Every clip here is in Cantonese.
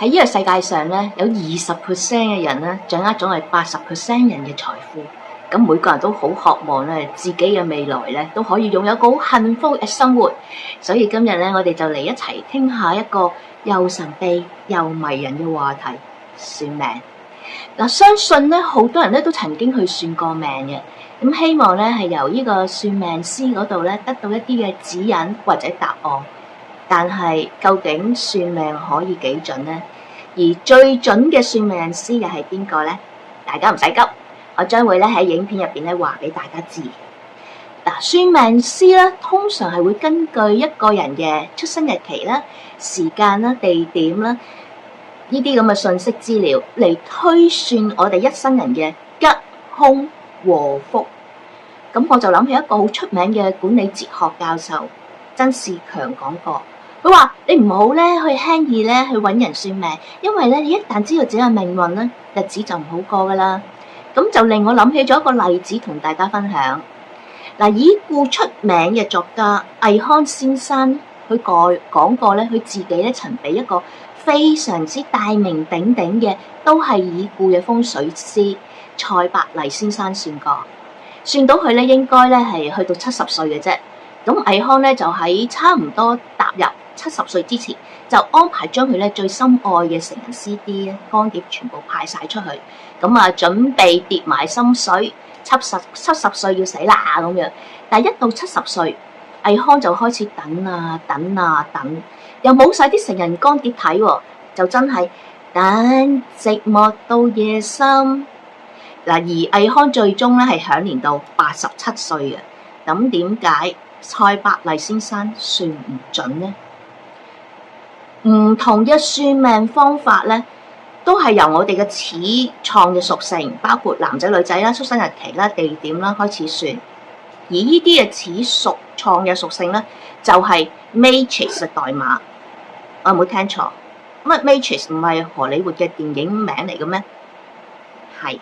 喺呢個世界上咧，有20% 嘅人咧，掌握咗係80% 人嘅財富。咁每個人都好渴望咧，自己嘅未來咧都可以擁有一個好幸福嘅生活。所以今日咧，我哋就嚟一齊聽下一個又神秘又迷人嘅話題——算命。嗱，相信咧好多人咧都曾經去算過命嘅，咁希望咧係由呢個算命師嗰度咧得到一啲嘅指引或者答案。但係究竟算命可以幾準呢？而最準嘅算命師又係邊個呢？大家唔使急，我將會咧喺影片入邊咧話俾大家知。嗱，算命師咧通常係會根據一個人嘅出生日期啦、時間啦、地點啦呢啲咁嘅信息資料嚟推算我哋一生人嘅吉凶禍福。咁我就諗起一個好出名嘅管理哲學教授曾仕強講過。佢話：你唔好咧去輕易咧去揾人算命，因為咧你一旦知道自己嘅命運咧，日子就唔好過噶啦。咁就令我諗起咗一個例子同大家分享。嗱，已故出名嘅作家倪匡先生，佢講過咧，佢自己咧曾俾一個非常之大名鼎鼎嘅，都係已故嘅風水師蔡伯黎先生算過，算到佢咧應該咧係去到70歲嘅啫。咁倪匡咧就喺差唔多踏入70歲之前，就安排將佢咧最心愛嘅成人 CD 咧乾碟全部派晒出去，咁啊準備跌埋心水，70歲要死啦咁樣。但係一到70歲，倪匡就開始等啊等啊等，又冇晒啲成人乾碟睇喎，就真係等寂寞到夜深。嗱，而倪匡最終咧係享年到87歲嘅。咁點解蔡伯黎先生算唔準呢？唔同嘅算命方法咧，都係由我哋嘅始創嘅屬性，包括男仔女仔啦、出生日期啦、地點啦開始算。而呢啲嘅始屬創嘅屬性咧，就係 Matrix 嘅代碼。我有冇聽錯？乜 Matrix 唔係荷里活嘅電影名嚟嘅咩？係，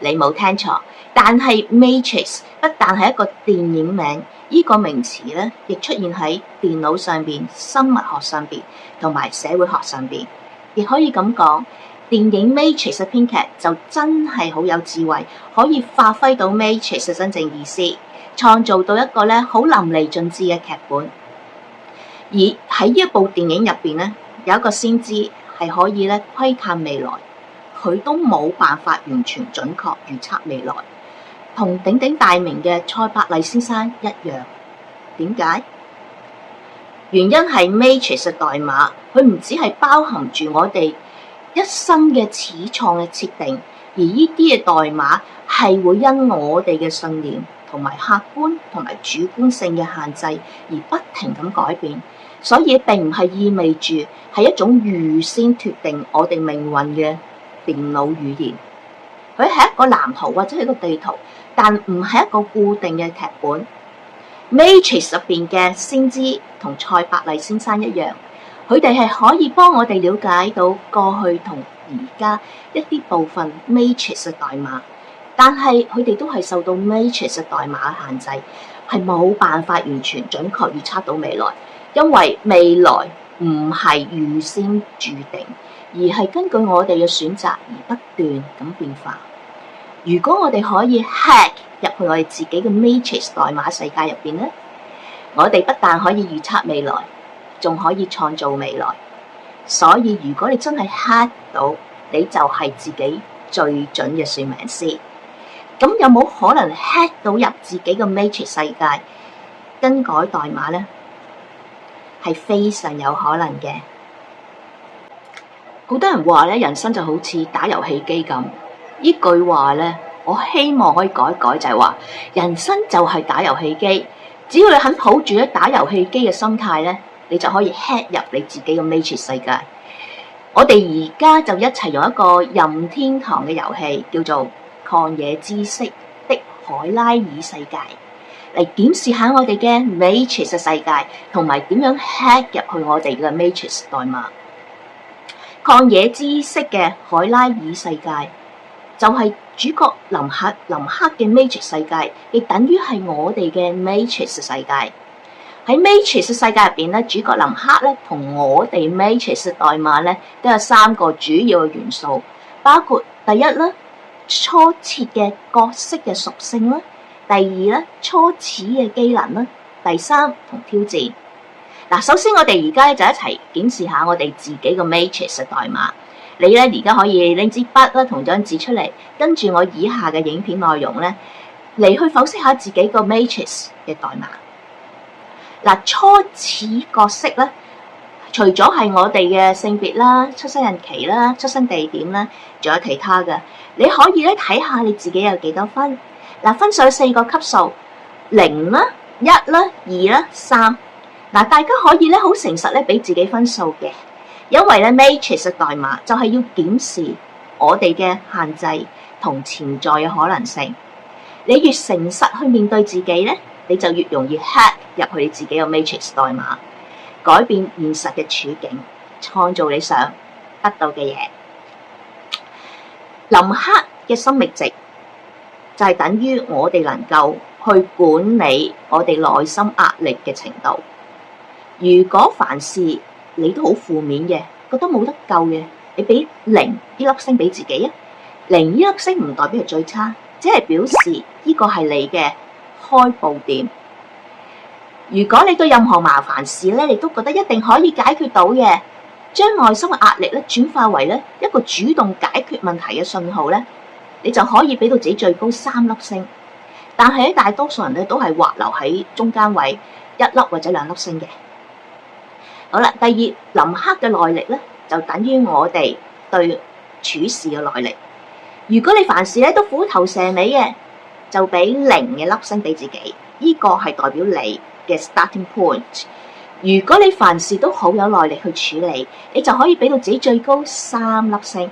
你冇聽錯。但係 Matrix 不但係一個電影名，呢個名詞咧，亦出現喺電腦上邊、生物學上邊同埋社會學上邊。亦可以咁講，電影 Matrix 嘅編劇就真係好有智慧，可以發揮到 Matrix 嘅真正意思，創造到一個咧好淋漓盡致嘅劇本。而喺呢一部電影入邊咧，有一個先知係可以咧窺探未來，佢都冇辦法完全準確預測未來。同鼎鼎大名嘅蔡伯黎先生一樣，點解？原因係 Matrix 嘅代碼，佢唔只係包含住我哋一生嘅始創嘅設定，而呢啲嘅代碼係會因我哋嘅信念同埋客觀同埋主觀性嘅限制而不停咁改變，所以並唔係意味住係一種預先決定我哋命運嘅電腦語言。佢係一個藍圖或者係一個地圖，但唔係一個固定嘅劇本。Matrix 入邊嘅先知同蔡伯黎先生一樣，佢哋係可以幫我哋了解到過去同而家一啲部分 Matrix 嘅代碼，但係佢哋都係受到 Matrix 嘅代碼嘅限制，係冇辦法完全準確預測到未來，因為未來唔係預先注定，而係根據我哋嘅選擇而不斷咁變化。如果我哋可以 hack 入去我哋自己嘅 Matrix 代碼世界入邊咧，我哋不但可以預測未來，仲可以創造未來。所以如果你真係 hack 到，你就係自己最準嘅算命師。咁有冇可能 hack 到入自己嘅 Matrix 世界，更改代碼呢？係非常有可能嘅。好多人話咧，人生就好似打遊戲機咁。呢句話咧，我希望可以改一改，就係話人生就係打遊戲機，只要你肯抱住咧打遊戲機嘅心態咧，你就可以 hack 入你自己嘅 Matrix 世界。我哋而家就一齊用一個任天堂嘅遊戲，叫做《曠野之息的海拉爾世界》，嚟檢視下我哋嘅 Matrix 世界，同埋點樣 hack 入去我哋嘅 Matrix 代碼。曠野之息嘅海拉爾世界就係主角林克嘅 Matrix 世界，亦等於係我哋嘅 Matrix 世界。喺 Matrix 世界入邊咧，主角林克咧同我哋 Matrix 代碼咧都有3個主要嘅元素，包括第一啦，初設嘅角色嘅屬性啦；第二咧，初始嘅機能啦；第3同挑戰。嗱，首先我哋而家咧就一齊檢視下我哋自己個 Matrix 嘅代碼。你咧而家可以拎支筆啦同張紙出嚟，跟住我以下嘅影片內容咧嚟去剖析下自己個 Matrix 嘅代碼。嗱，初始角色咧，除咗係我哋嘅性別啦、出生日期啦、出生地點啦，仲有其他嘅。你可以咧睇下你自己有幾多分。嗱，分上4個級數，0啦、1啦、2啦、3。嗱，大家可以咧好誠實咧俾自己分數嘅，因為咧 Matrix 嘅代碼就係要檢視我哋嘅限制同潛在嘅可能性。你越誠實去面對自己咧，你就越容易 hack 入去你自己嘅 Matrix 代碼，改變現實嘅處境，創造你想得到嘅嘢。林克嘅生命值就係等於我哋能夠去管理我哋內心壓力嘅程度。如果凡事你都好負面嘅，覺得冇得救嘅，你俾0呢粒星俾自己啊！0呢粒星唔代表係最差，只係表示呢個係你嘅開步點。如果你對任何麻煩事咧，你都覺得一定可以解決到嘅，將內心嘅壓力咧轉化為咧一個主動解決問題嘅信號咧，你就可以俾到自己最高3粒星。但係咧，大多數人咧都係滑流喺中間位1粒或者2粒星嘅。好啦，第二，林克嘅耐力咧就等於我哋對處事嘅耐力。如果你凡事咧都虎頭蛇尾嘅，就俾0嘅粒星俾自己，呢個係代表你嘅 starting point。如果你凡事都好有耐力去處理，你就可以俾到自己最高3粒星。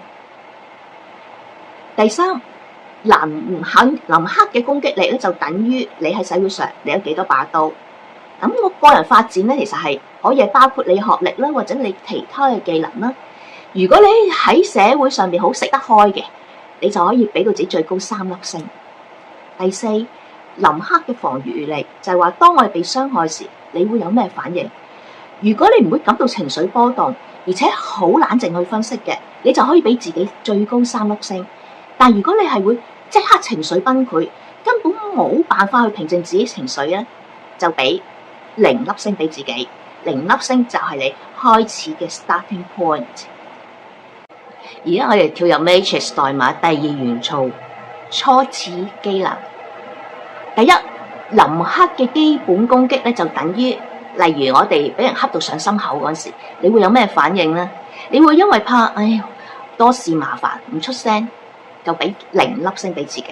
第三，林克嘅攻擊力咧就等於你喺社會上你有幾多把刀。咁我個人發展咧，其實係可以係包括你學歷啦，或者你其他嘅技能啦。如果你喺社會上面好食得開嘅，你就可以俾到自己最高3粒星。第四，林克嘅防禦力就係話，當我哋被傷害時，你會有咩反應？如果你唔會感到情緒波動，而且好冷靜去分析嘅，你就可以俾自己最高3粒星。但如果你係會即刻情緒崩潰，根本冇辦法去平靜自己情緒咧，就俾0粒星俾自己。0粒星就係你開始嘅 starting point。而家我哋跳入 Matrix 代碼第2元素，初始機能。第一，林克嘅基本攻擊咧就等於，例如我哋俾人恰到上心口嗰時，你會有咩反應呢？你會因為怕多事麻煩唔出聲，就俾0粒星俾自己。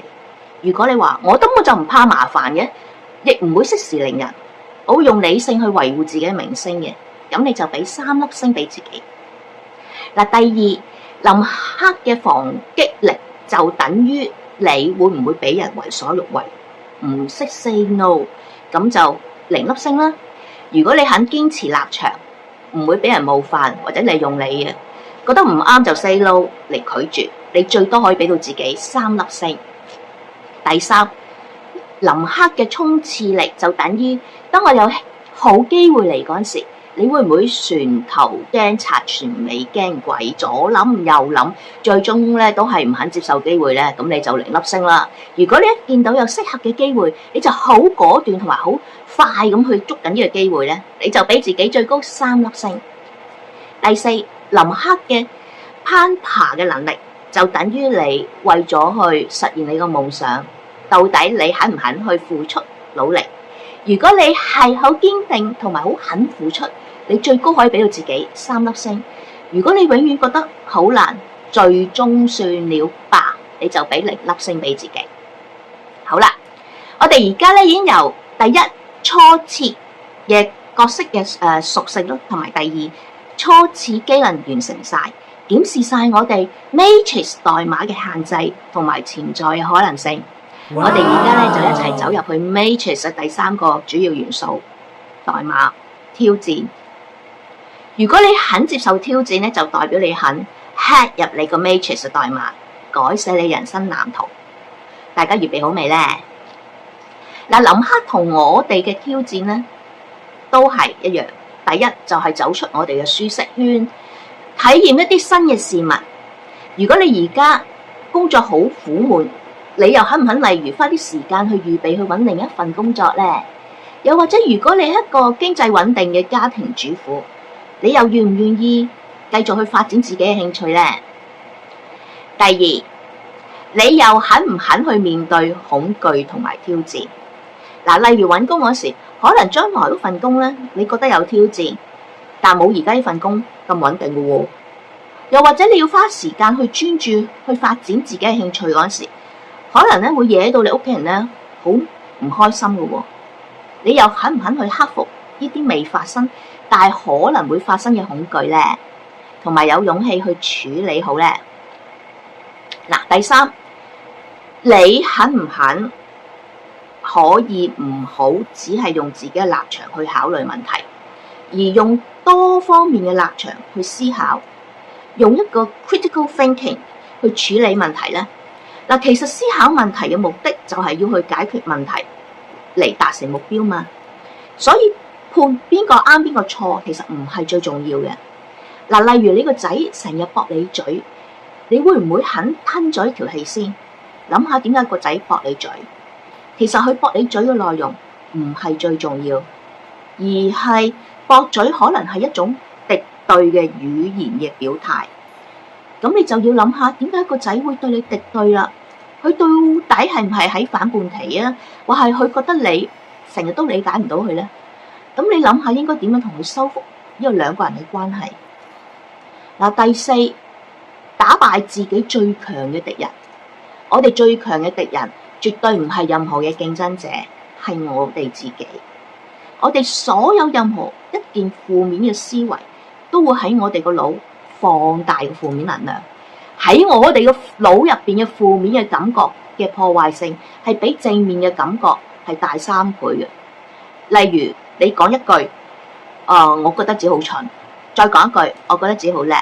如果你話我根本就唔怕麻煩嘅，亦唔會息事寧人，我會用理性去維護自己嘅名聲嘅，咁你就俾3粒星俾自己。嗱，第二，林克嘅防擊力就等於你會唔會俾人為所欲為，唔識 say no， 咁就0粒星啦。如果你肯堅持立場，唔會俾人冒犯或者利用你嘅，覺得唔啱就 say no 嚟拒絕，你最多可以俾到自己3粒星。第三，林克嘅衝刺力就等於，當我有好機會嚟嗰陣時，你會唔會船頭驚拆船尾驚鬼，左諗右諗，最終咧都係唔肯接受機會咧？咁你就0粒星啦。如果你一見到有適合嘅機會，你就好果斷同埋好快咁去捉緊呢個機會咧，你就俾自己最高3粒星。第四，林克嘅攀爬嘅能力就等於你為咗去實現你個夢想，到底你肯唔肯去付出努力？如果你係好堅定同埋好肯付出，你最高可以俾到自己3粒星。如果你永遠覺得好難，最終算了吧，你就俾0粒星俾自己。好啦，我哋而家咧已經由第一初設嘅角色嘅屬性咯，同埋第二初始機能完成晒，檢視晒我哋 Matrix 代碼嘅限制同埋潛在嘅可能性。我哋而家咧就一齊走入去 Matrix 第3個主要元素代碼挑戰。如果你肯接受挑戰咧，就代表你肯 hack 入你個 Matrix 代碼，改寫你人生藍圖。大家預備好未呢？嗱，林克同我哋嘅挑戰咧，都係一樣。第一就係走出我哋嘅舒適圈，體驗一啲新嘅事物。如果你而家工作好苦悶，你又肯唔肯例如花啲時間去預備去揾另一份工作呢？又或者如果你係一個經濟穩定嘅家庭主婦，你又願唔願意繼續去發展自己嘅興趣呢？第二，你又肯唔肯去面對恐懼同埋挑戰？例如揾工嗰時，可能將來嗰份工呢，你覺得有挑戰，但冇而家呢份工咁穩定嘅喎。又或者你要花時間去專注去發展自己嘅興趣嗰時，可能咧會惹到你屋企人咧好唔開心嘅喎。你又肯唔肯去克服呢啲未發生但係可能會發生嘅恐懼呢？同埋有勇氣去處理好呢？第三，你肯唔肯可以唔好只係用自己嘅立場去考慮問題，而用多方面嘅立場去思考，用一個 critical thinking 去處理問題呢？其實思考問題嘅目的就係要去解決問題嚟達成目標嘛。所以判邊個啱邊個錯其實唔係最重要嘅。例如你個仔成日駁你嘴，你會唔會肯吞咗一條氣先，諗下點解個仔駁你嘴？其實佢駁你嘴嘅內容唔係最重要，而係駁嘴可能係一種敵對嘅語言嘅表態。咁你就要諗下點解個仔會對你敵對啦？佢到底係唔係喺反叛期啊？或係佢覺得你成日都理解唔到佢呢？咁你諗下應該點樣同佢修復呢個兩個人嘅關係？第四，打敗自己最強嘅敵人。我哋最強嘅敵人絕對唔係任何嘅競爭者，係我哋自己。我哋所有任何一件負面嘅思維，都會喺我哋個腦放大嘅負面能量。喺我哋個腦入邊嘅負面嘅感覺嘅破壞性，係比正面嘅感覺係大3倍嘅。例如你講一句，我覺得自己好蠢，再講一句，我覺得自己好叻，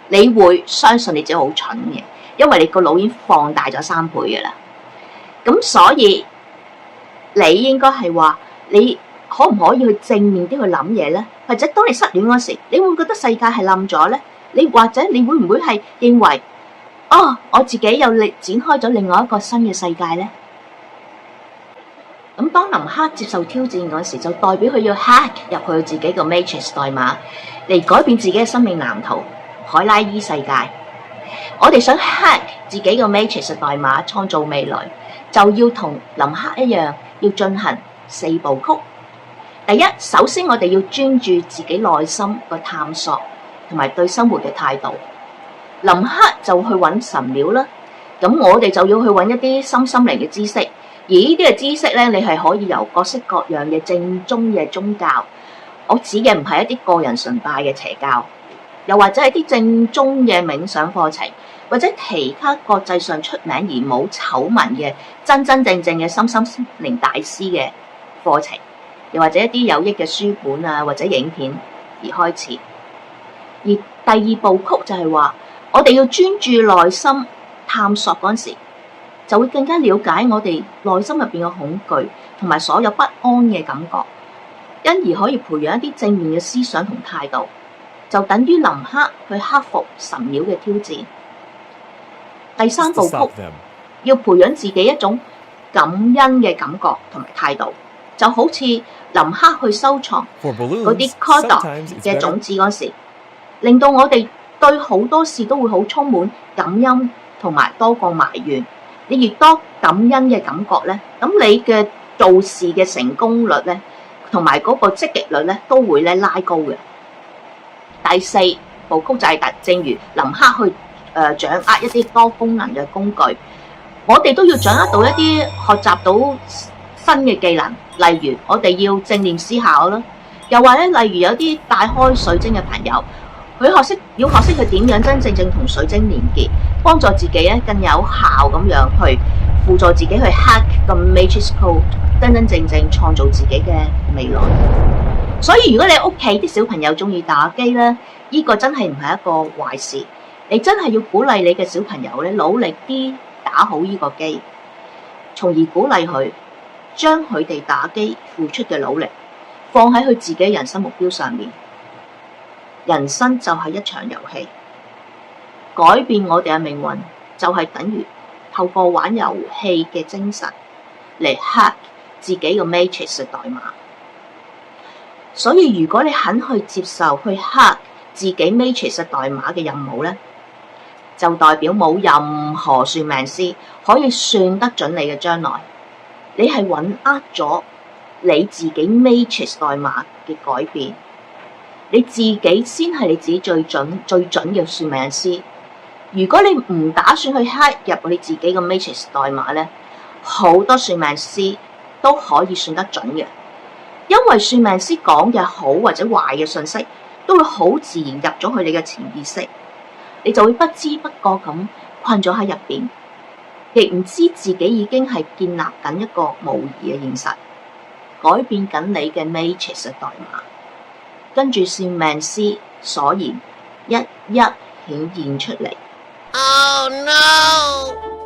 你會相信你自己好蠢嘅，因為你個腦已經放大咗3倍嘅啦。咁所以你應該係話，你可唔可以去正面啲去諗嘢呢？或者當你失戀嗰時，你會覺得世界係冧咗呢？你或者你會唔會係認為，我自己又展開咗另外一個新嘅世界呢？咁當林克接受挑戰嗰時，就代表佢要 hack 入去自己個 Matrix 代碼嚟改變自己嘅生命藍圖，海拉伊世界。我哋想 hack 自己個 Matrix 代碼，創造未來，就要同林克一樣，要進行4步曲。第一，首先我哋要專注自己內心個探索同埋對生活嘅態度。林克就去揾神廟啦，咁我哋就要去揾一啲心靈嘅知識，而呢啲嘅知識咧，你係可以由各式各樣嘅正宗嘅宗教，我指嘅唔係一啲個人崇拜嘅邪教，又或者係啲正宗嘅冥想課程，或者其他國際上出名而冇醜聞嘅真正嘅心靈大師嘅課程，又或者一啲有益嘅書本啊，或者影片而開始。而第2部曲就係話，我哋要專注內心探索嗰陣時，就會更加了解我哋內心入邊嘅恐懼同埋所有不安嘅感覺，因而可以培養一啲正面嘅思想同態度，就等於林克去克服神廟嘅挑戰。第3部曲要培養自己一種感恩嘅感覺同埋態度，就好似林克去收藏嗰啲 cordon 嘅種子嗰時，令到我哋對好多事都會好充滿感恩同埋多過埋怨。你越多感恩嘅感覺咧，咁你嘅做事嘅成功率咧，同埋嗰個積極率咧，都會咧拉高嘅。第4部曲就係正如林克去掌握一啲多功能嘅工具，我哋都要掌握到一啲學習到新嘅技能，例如我哋要正念思考啦，又或者例如有啲帶開水晶嘅朋友，佢要學識佢點樣真正同水晶連結，幫助自己咧更有效咁樣去輔助自己去 hack 個 Matrix Code， 真正創造自己嘅未來。所以如果你屋企啲小朋友中意打機咧，呢個真係唔係一個壞事。你真係要鼓勵你嘅小朋友咧，努力啲打好呢個機，從而鼓勵佢將佢哋打機付出嘅努力放喺佢自己人生目標上面。人生就係一場遊戲，改變我哋嘅命運就係等於透過玩遊戲嘅精神嚟 hack 自己嘅 matrix 嘅代碼。所以如果你肯去接受去 hack 自己 matrix 嘅代碼嘅任務呢，就代表冇任何算命師可以算得準你嘅將來。你係穩握咗你自己 matrix 代碼嘅改變，你自己先係你自己最準嘅算命師。如果你唔打算去 hack 入你自己嘅 matrix 代碼呢，好多算命師都可以算得準嘅，因為算命師講嘅好或者壞嘅信息都會好自然入咗去你嘅潛意識，你就會不知不覺咁困咗喺入邊，亦唔知自己已經係建立緊一個模擬嘅現實，改變緊你嘅 matrix 嘅代碼，跟住算命師所言一一顯現出嚟。Oh no!